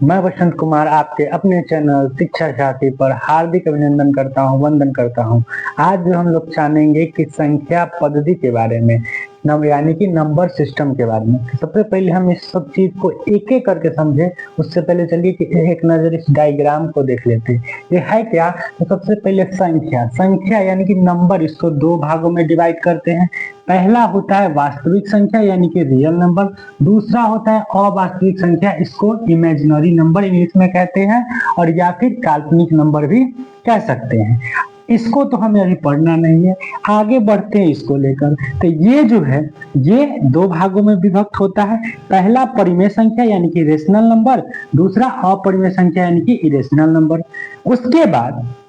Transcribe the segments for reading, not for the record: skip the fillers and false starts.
मैं वसंत कुमार आपके अपने चैनल शिक्षा साथी पर हार्दिक अभिनंदन करता हूं, वंदन करता हूं। आज जो हम लोग जानेंगे कि संख्या पद्धति के बारे में, यानी कि नंबर सिस्टम के बारे में। सबसे पहले हम इस सब चीज को एक एक करके समझे, उससे पहले चलिए कि एक नजर इस डायग्राम को देख लेते हैं। ये है क्या? तो सबसे पहले संख्या यानी कि नंबर, इसको दो भागों में डिवाइड करते हैं। पहला होता है वास्तविक संख्या यानी कि रियल नंबर, दूसरा होता है अवास्तविक संख्या, इसको इमेजिनरी नंबर इंग्लिश में कहते हैं, और या फिर काल्पनिक नंबर भी कह सकते हैं। इसको तो हमें अभी पढ़ना नहीं है, आगे बढ़ते हैं इसको लेकर। तो ये जो है ये दो भागों में विभक्त होता है। पहला परिमेय संख्या यानी कि रेशनल नंबर, दूसरा अपरिमेय संख्या यानी कि इरेशनल नंबर।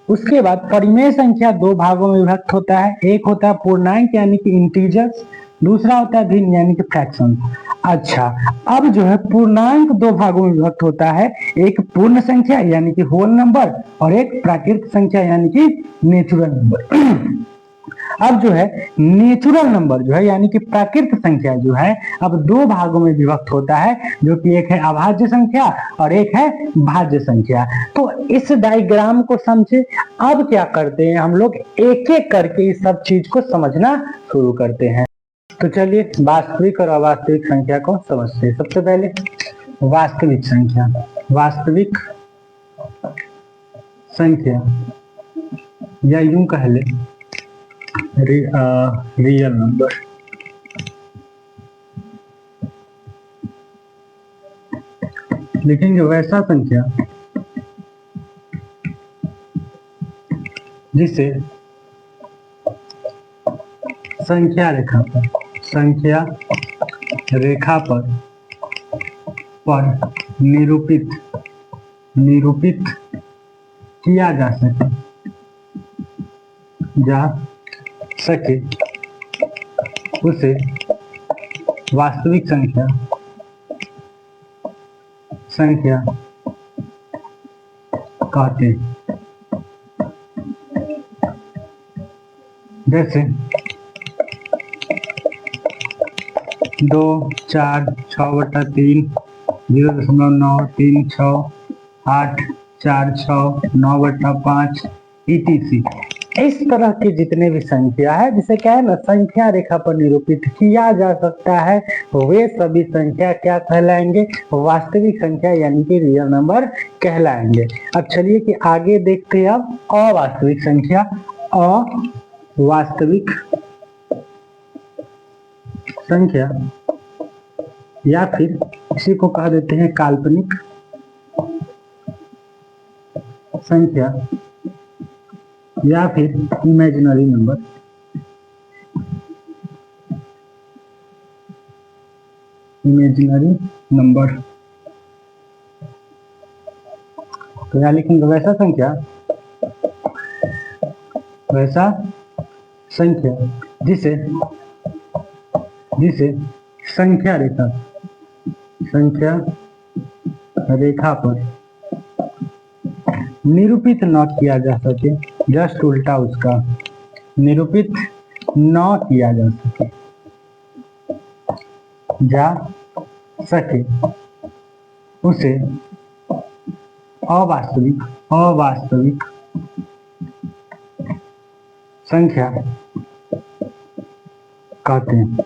उसके बाद परिमेय संख्या दो भागों में विभक्त होता है। एक होता है पूर्णांक यानी कि इंटीजर्स, दूसरा होता है भिन्न यानी कि फ्रैक्शन। अच्छा, अब जो है पूर्णांक दो भागों में विभक्त होता है, एक पूर्ण संख्या यानी कि होल नंबर और एक प्राकृत संख्या यानी कि नेचुरल नंबर। अब जो है नेचुरल नंबर जो है यानी कि प्राकृत संख्या जो है अब दो भागों में विभक्त होता है, जो कि एक है अभाज्य संख्या और एक है भाज्य संख्या। तो इस डायग्राम को समझे। अब क्या करते हैं हम लोग, एक एक करके इस सब चीज को समझना शुरू करते हैं। तो चलिए वास्तविक और अवास्तविक संख्या को समझते हैं। सबसे पहले वास्तविक संख्या या यूं कह ले रियल नंबर। लिखेंगे वैसा संख्या जिसे संख्या रेखा पर निरूपित किया जा सके उसे वास्तविक संख्या कहते हैं। जैसे 2, 4, 6/3, 0.936, 8, 4, 6, 9/5 etc। इस तरह के जितने भी संख्या है, जिसे क्या है ना संख्या रेखा पर निरूपित किया जा सकता है, वे सभी संख्या क्या कहलाएंगे? वास्तविक संख्या यानी कि रियल नंबर कहलाएंगे। अब चलिए कि आगे देखते हैं अब अवास्तविक संख्या। अवास्तविक संख्या या फिर इसी को कह देते हैं काल्पनिक संख्या या फिर इमेजिनरी नंबर। तो यहाँ लिखेंगे वैसा संख्या जिसे संख्या रेखा पर निरूपित न किया जा सके, जस्ट उल्टा उसका निरूपित न किया जा सके उसे अवास्तविक संख्या कहते हैं।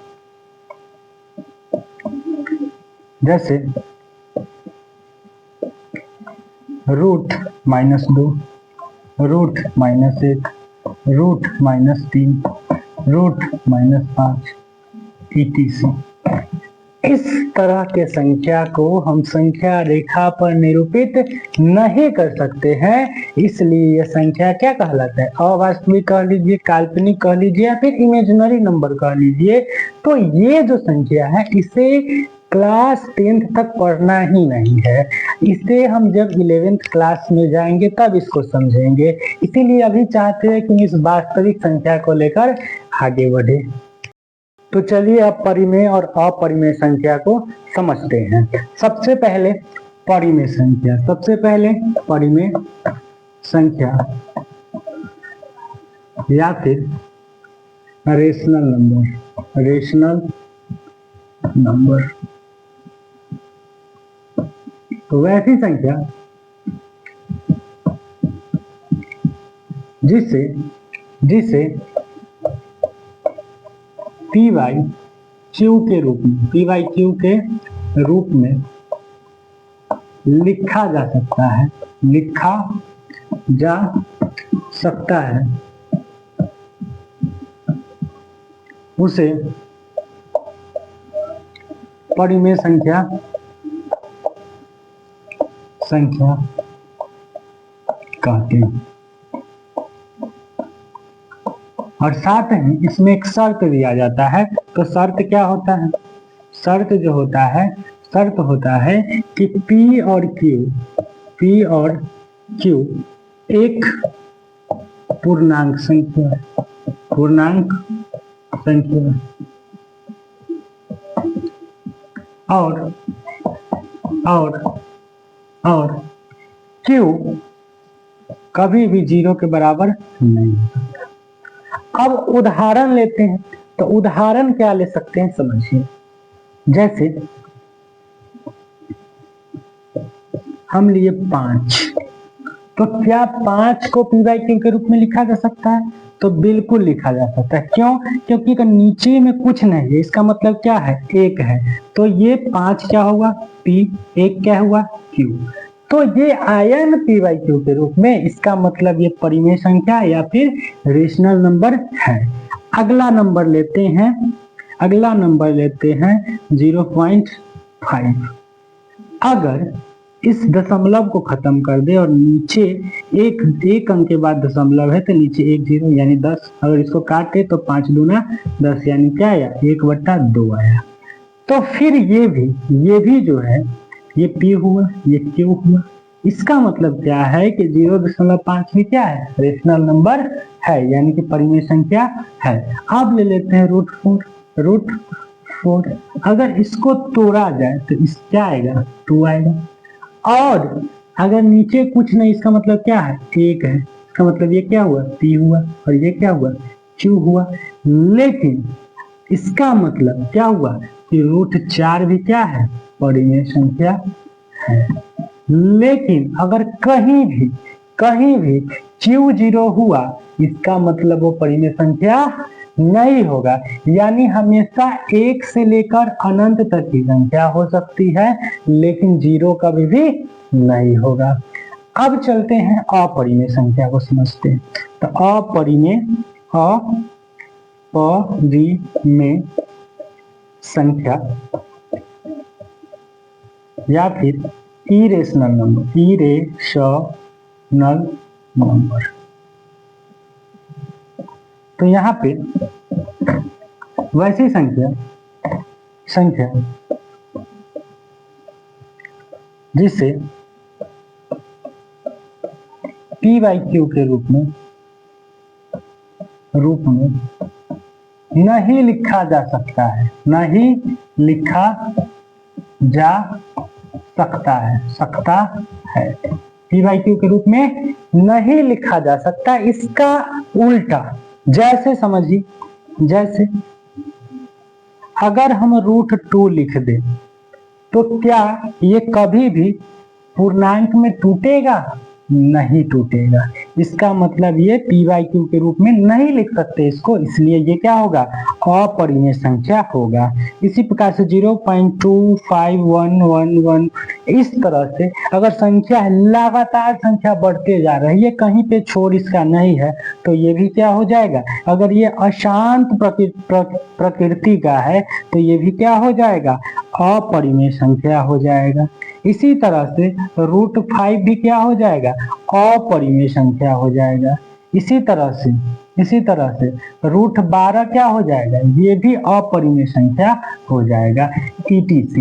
जैसे √-2, √-1, √-3, √-5 etc। इस तरह के संख्या को हम संख्या रेखा पर निरूपित नहीं कर सकते हैं, इसलिए यह संख्या क्या कहलाता है? अवास्तविक कह लीजिए, काल्पनिक कह लीजिए या फिर इमेजिनरी नंबर कह लीजिए। तो ये जो संख्या है इसे क्लास 10th तक पढ़ना ही नहीं है, इसे हम जब 11th क्लास में जाएंगे तब इसको समझेंगे। इसीलिए अभी चाहते हैं कि इस वास्तविक संख्या को लेकर आगे बढ़े। तो चलिए अब परिमेय और अपरिमेय संख्या को समझते हैं। सबसे पहले परिमेय संख्या या फिर रेशनल नंबर। तो वैसी संख्या जिसे जिसे पी वाई क्यू के रूप में लिखा जा सकता है उसे परिमेय संख्या कहते हैं। और साथ ही इसमें एक शर्त दिया जाता है। तो शर्त क्या होता है? शर्त होता है कि P और Q एक पूर्णांक संख्या और Q कभी भी 0 के बराबर नहीं। अब उदाहरण लेते हैं। तो उदाहरण क्या ले सकते हैं समझिए। जैसे हम लिए 5, तो क्या 5 को P बाई Q के रूप में लिखा जा सकता है? तो बिल्कुल लिखा जा सकता है। क्यों? क्योंकि तो नीचे में कुछ नहीं है, इसका मतलब क्या है? 1 है। तो ये 5 क्या हुआ? P, 1 क्या हुआ? Q। तो ये आयन P बाई Q के रूप में, इसका मतलब ये परिमेय संख्या या फिर रेशनल नंबर है। अगला नंबर लेते हैं 0.5। अगर इस दशमलव को खत्म कर दे और नीचे एक अंक के बाद दशमलव है तो नीचे 1 0 यानी 10। अगर इसको काटे तो 5 दूना 10 यानी क्या आया? 1/2 आया। तो फिर ये भी जो है ये P हुआ, ये Q हुआ। इसका मतलब क्या है कि 0.5 भी क्या है? रेशनल नंबर है, यानी कि परिमेय संख्या है। अब ले लेते हैं √4। अगर इसको तोड़ा जाए तो इस क्या आएगा? 2 आएगा। और अगर नीचे कुछ नहीं, इसका मतलब क्या है? 1 है। इसका मतलब ये क्या हुआ? P हुआ। और ये क्या हुआ? Q हुआ। लेकिन इसका मतलब क्या हुआ कि √4 भी क्या है? परिमेय संख्या है। लेकिन अगर कहीं भी Q 0 हुआ, इसका मतलब वो परिमेय संख्या नहीं होगा। यानी हमेशा 1 से लेकर अनंत तक की संख्या हो सकती है, लेकिन 0 कभी भी नहीं होगा। अब चलते हैं अपरिमेय संख्या को समझते हैं। तो अपरिमेय संख्या या फिर इरेशनल नंबर। तो यहाँ पे वैसी संख्या जिसे P बाई Q के रूप में नहीं लिखा जा सकता है, P बाई Q के रूप में नहीं लिखा जा सकता। इसका उल्टा जैसे समझिए, जैसे अगर हम √2 लिख दें तो क्या ये कभी भी पूर्णांक में टूटेगा? नहीं टूटेगा। इसका मतलब ये P बाई Q के रूप में नहीं लिख सकते इसको, इसलिए ये क्या होगा? अपरिमेय संख्या होगा। इसी प्रकार से 0.25111 इस तरह से अगर संख्या लगातार संख्या बढ़ते जा रही है, कहीं पे छोर इसका नहीं है, तो ये भी क्या हो जाएगा? अगर ये अशांत प्रकृति का है तो ये भी क्या हो जाएगा? अपरिमेय संख्या हो जाएगा। इसी तरह से √5 भी क्या हो जाएगा? अपरिमेय संख्या हो जाएगा। इसी तरह से √12 क्या हो जाएगा? ये भी अपरिमेय संख्या हो जाएगा। ETC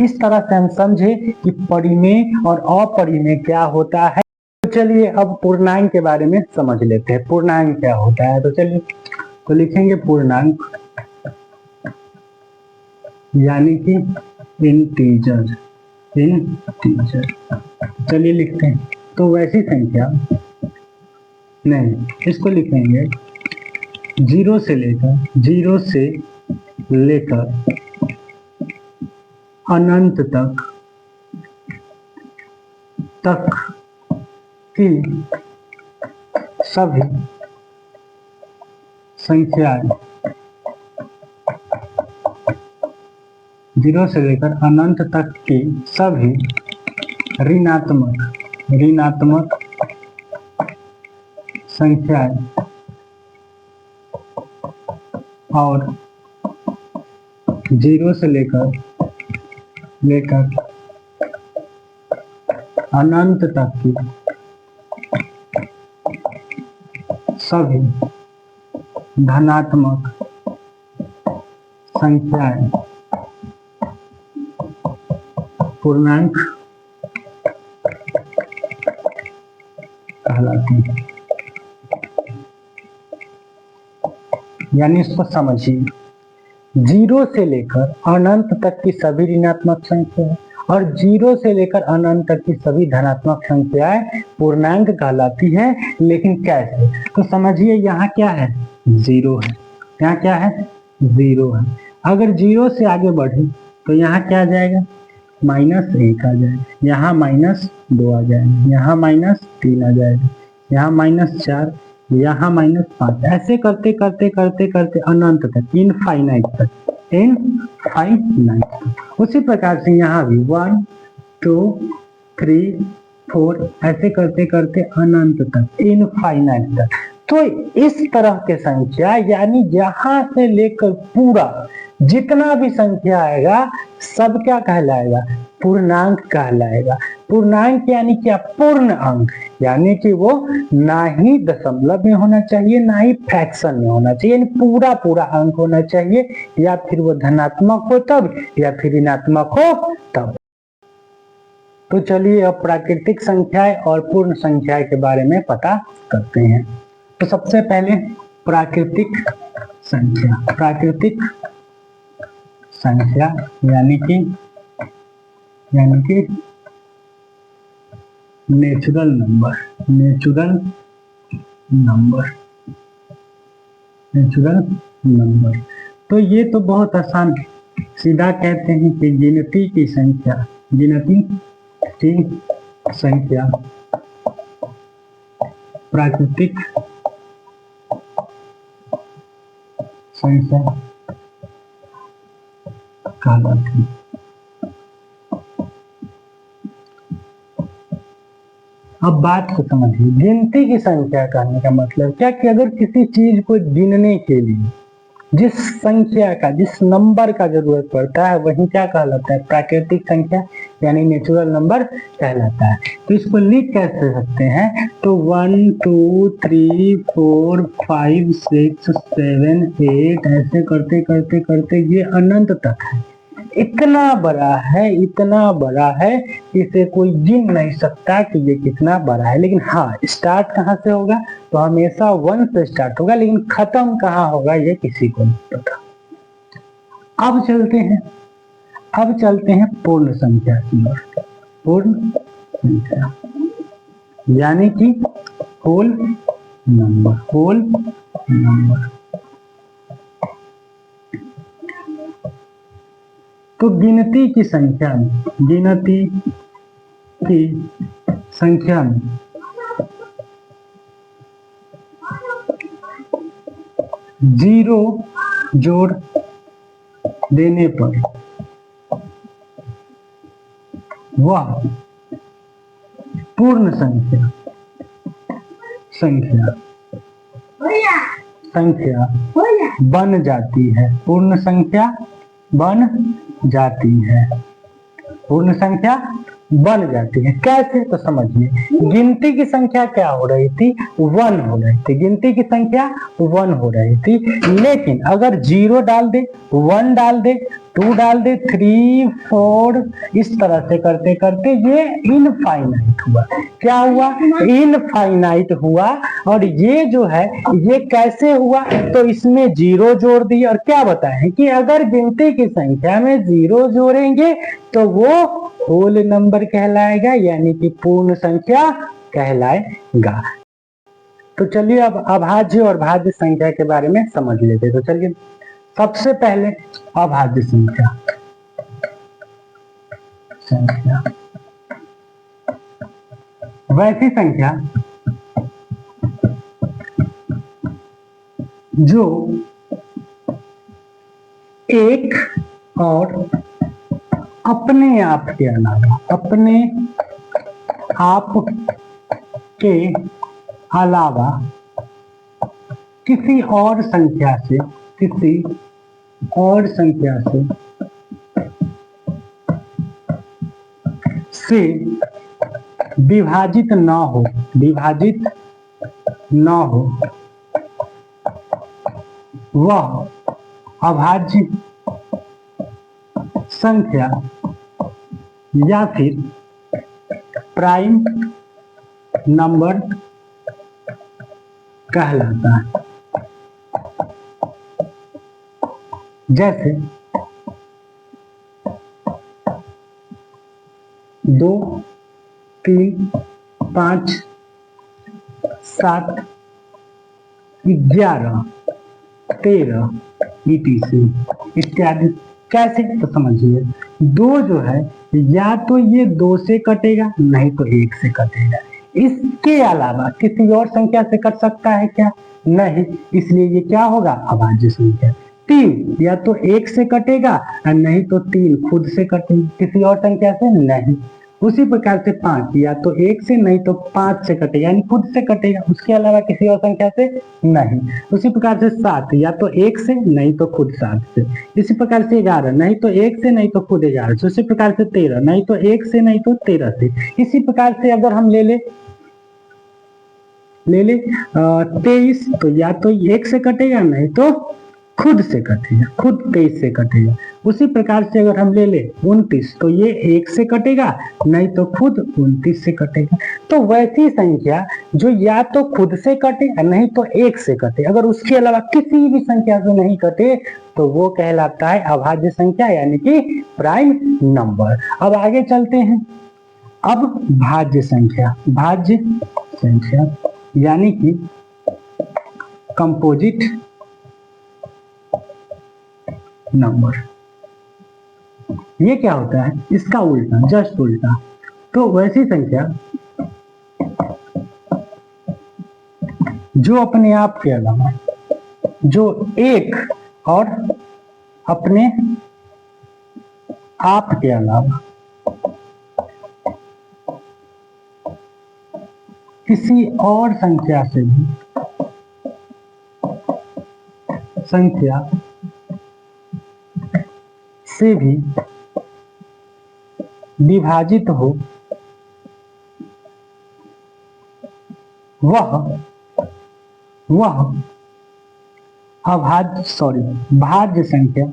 इस तरह से हम समझे कि परिमेय और अपरिमेय क्या होता है। तो चलिए अब पूर्णांक के बारे में समझ लेते हैं। पूर्णांक क्या होता है? तो चलिए तो लिखेंगे पूर्णांक यानी कि इंटीजर। चलिए लिखते हैं। तो वैसी संख्या नहीं, इसको लिखेंगे 0 से लेकर अनंत तक तक की सभी संख्याएं 0 से लेकर अनंत तक की सभी ऋणात्मक संख्याएं और 0 से लेकर अनंत तक की सभी धनात्मक संख्याएं पूर्णांक कहलाती हैं। यानी इसको समझिए, 0 से लेकर अनंत तक की सभी ऋणात्मक संख्याएं और 0 से लेकर अनंत तक की सभी धनात्मक संख्याएं पूर्णांक कहलाती है। लेकिन कैसे? तो समझिए, यहाँ क्या है? 0 है। यहाँ क्या है? 0 है। अगर 0 से आगे बढ़े तो यहाँ क्या आ जाएगा? -1 आ जाएगा, यहाँ -2 आ जाएगा, यहाँ -3 आ जाएगा, यहाँ -4, यहाँ -5। ऐसे करते करते करते करते अनंत तक, इनफाइनाइट तक। उसी प्रकार से यहाँ भी 1 2 3 4 ऐसे करते करते अनंत तक, इनफाइनाइट तक। तो इस तरह के संख्या, यानी यहाँ से लेकर पूरा जितना भी संख्या आएगा सब क्या कहलाएगा? पूर्णांक कहलाएगा। पूर्णांक यानी क्या? पूर्ण अंक। यानी कि वो ना ही दशमलव में होना चाहिए, ना ही फ्रैक्शन में होना चाहिए, यानी पूरा पूरा अंक होना चाहिए। या फिर वो धनात्मक हो तब, या फिर ऋणात्मक हो तब। तो चलिए अब प्राकृतिक संख्याएं और पूर्ण संख्याएं के बारे में पता करते हैं। तो सबसे पहले प्राकृतिक संख्या यानी कि नेचुरल नंबर। तो ये तो बहुत आसान, सीधा कहते हैं कि गिनती की संख्या प्राकृतिक संख्या कहलाती है। अब बात को समझिए, गिनती की संख्या कहने का मतलब क्या? कि अगर किसी चीज को गिनने के लिए जिस संख्या का, जिस नंबर का जरूरत पड़ता है, वही क्या कहलाता है? प्राकृतिक संख्या यानी नेचुरल नंबर कहलाता है। तो इसको लिख कैसे सकते हैं? तो 1 2 3 4 5 6 7 8 ऐसे करते करते करते ये अनंत तक है। इतना बड़ा है इसे कोई गिन नहीं सकता कि ये कितना बड़ा है। लेकिन हाँ, स्टार्ट कहाँ से होगा? तो हमेशा 1 से स्टार्ट होगा, लेकिन खत्म कहाँ होगा ये किसी को नहीं पता। अब चलते हैं पूर्ण संख्या की ओर। पूर्ण संख्या यानी कि होल नंबर। तो गिनती की संख्या में 0 जोड़ देने पर वह पूर्ण संख्या बन जाती है। पूर्ण संख्या बन जाती है। कैसे? तो समझिए, गिनती की संख्या क्या हो रही थी? 1 हो रही थी। गिनती की संख्या 1 हो रही थी। लेकिन अगर 0 डाल दे, 1 डाल दे, 2 डाल दे, 3 4 इस तरह से करते करते ये इनफाइनाइट हुआ। क्या हुआ? इनफाइनाइट हुआ। और ये जो है ये कैसे हुआ? तो इसमें 0 जोड़ दिए। और क्या बताएं कि अगर गिनती की संख्या में 0 जोड़ेंगे तो वो होल नंबर कहलाएगा, यानी कि पूर्ण संख्या कहलाएगा। तो चलिए अब अभाज्य और भाज्य संख्या के बारे में समझ लेते। तो चलिए सबसे पहले अभाज्य संख्या वैसी संख्या जो एक और अपने आप के अलावा किसी और संख्या से विभाजित न हो वह अभाज्य संख्या या फिर प्राइम नंबर कहलाता है। जैसे 2, 3, 5, 7, 11, 13 इत्यादि। कैसे तो समझिए, 2 जो है या तो ये 2 से कटेगा, नहीं तो 1 से कटेगा। इसके अलावा किसी और संख्या से कट सकता है क्या? नहीं, इसलिए ये क्या होगा? अभाज्य संख्या। 3 या तो 1 से कटेगा और नहीं तो 3 खुद से कटेगा, किसी और संख्या से नहीं। उसी प्रकार से 5 या तो 1 से नहीं तो 5 से कटेगा, यानी खुद से कटेगा, उसके अलावा किसी और संख्या से नहीं। उसी प्रकार से 7 या तो 1 से नहीं तो खुद 7 से। इसी प्रकार से 11 नहीं तो 1 से नहीं तो खुद 11 से। उसी प्रकार से 13 नहीं तो 1 से नहीं तो 13 से। इसी प्रकार से अगर हम ले ले 23 तो या तो 1 से कटेगा नहीं तो खुद से कटेगा, खुद 23 से कटेगा। उसी प्रकार से अगर हम ले ले 29 तो ये 1 से कटेगा नहीं तो खुद 29 से कटेगा। तो वैसी संख्या जो या तो खुद से कटे नहीं तो 1 से कटे, अगर उसके अलावा किसी भी संख्या से नहीं कटे तो वो कहलाता है अभाज्य संख्या, यानी कि प्राइम नंबर। अब आगे चलते हैं। अब भाज्य संख्या यानी कि कंपोजिट नंबर। ये क्या होता है? इसका उल्टा, जस्ट उल्टा। तो वैसी संख्या जो अपने आप के अलावा, जो एक और अपने आप के अलावा किसी और संख्या से भी विभाजित हो वह भाज्य संख्या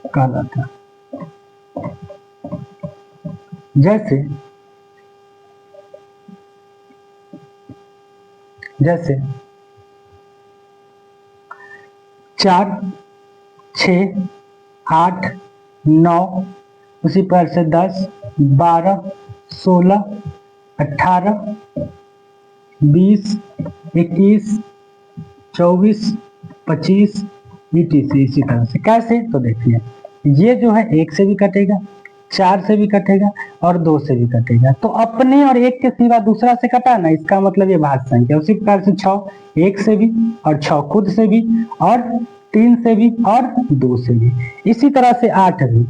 कहलाता है। जैसे 4, 6, 8, 9, उसी प्रकार से 10, 12, 16, 18, 20, 21, 24, 25 इसी तरह से। कैसे? तो देखिए, ये जो है 1 से भी कटेगा, 4 से भी कटेगा और 2 से भी कटेगा। तो अपने और 1 के सिवा दूसरा से कटा ना, इसका मतलब ये भाज्य संख्या। उसी प्रकार से 6 1 से भी और 6 खुद से भी और 3 से भी और 2 से भी। इसी तरह से 8 भी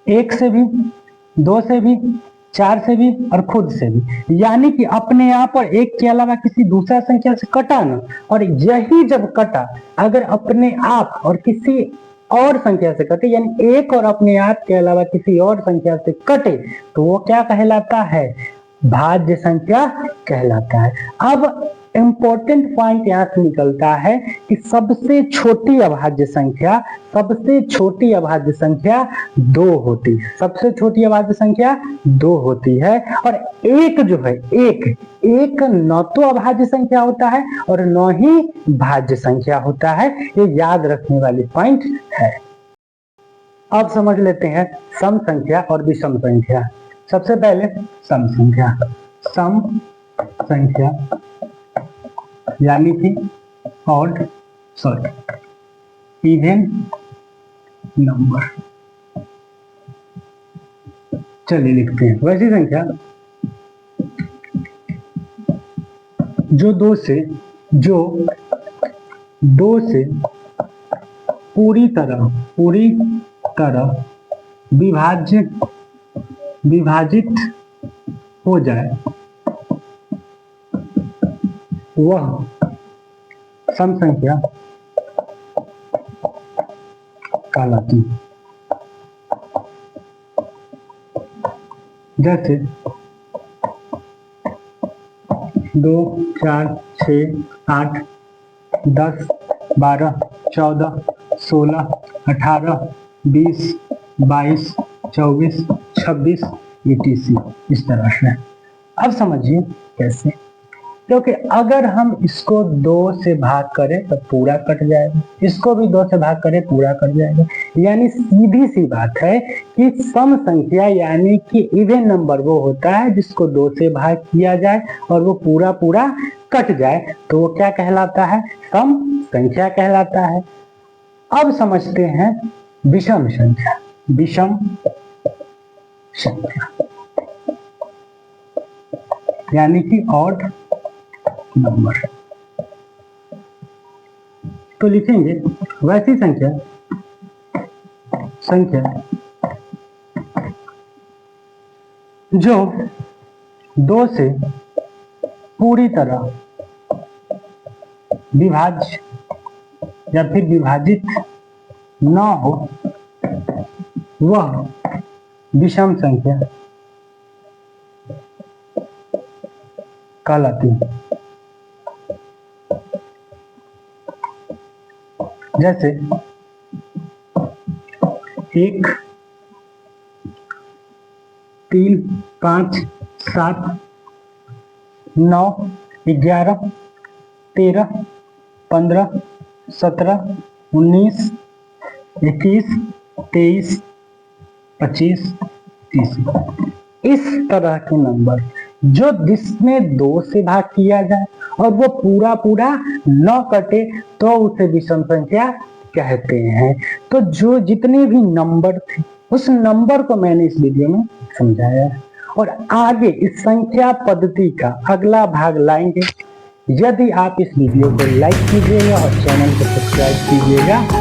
1 से भी, 2 से भी, 4 से भी और खुद से भी। यानी कि अपने आप और 1 के अलावा किसी दूसरा संख्या से कटा ना, और यही जब कटा अगर अपने आप और किसी और संख्या से कटे, यानी 1 और अपने आप के अलावा किसी और संख्या से कटे, तो वो क्या कहलाता है? भाज्य संख्या कहलाता है। अब इंपॉर्टेंट पॉइंट यहाँ से निकलता है कि सबसे छोटी अभाज्य संख्या 2 होती है। सबसे छोटी अभाज्य संख्या 2 होती है। और एक जो है, एक न तो अभाज्य संख्या होता है और न ही भाज्य संख्या होता है। ये याद रखने वाली पॉइंट है। अब समझ लेते हैं सम संख्या और विषम संख्या। सबसे पहले सम संख्या यानी कि इवन नंबर। चलिए लिखते हैं। वैसी संख्या जो दो से पूरी तरह विभाजित हो जाए वह सम संख्या कहलाती है। जैसे 2, 4, 6, 8, 10, 12, 14, 16, 18, 20, 22, 24, 26 etc. इस तरह से। अब समझिए कैसे, क्योंकि अगर हम इसको 2 से भाग करें तो पूरा कट जाएगा, इसको भी 2 से भाग करें पूरा कट जाएगा। यानी सीधी सी बात है कि सम संख्या यानी कि इवन नंबर वो होता है जिसको 2 से भाग किया जाए और वो पूरा पूरा कट जाए, तो वो क्या कहलाता है? सम संख्या कहलाता है। अब समझते हैं विषम संख्या। विषम संख्या यानी कि ऑड नंबर। तो लिखेंगे वैसी संख्या जो 2 से पूरी तरह विभाज्य या फिर विभाजित न हो वह विषम संख्या कहलाती है। जैसे 1, 3, 5, 7, 9, 11, 13, 15, 17, 19, 21, 23, 25, 30 इस तरह के नंबर जो जिसमें 2 से भाग किया जाए और वो पूरा पूरा न कटे तो उसे विषम संख्या कहते हैं। तो जो जितने भी नंबर थे उस नंबर को मैंने इस वीडियो में समझाया है और आगे इस संख्या पद्धति का अगला भाग लाएंगे। यदि आप इस वीडियो को लाइक कीजिएगा और चैनल को सब्सक्राइब कीजिएगा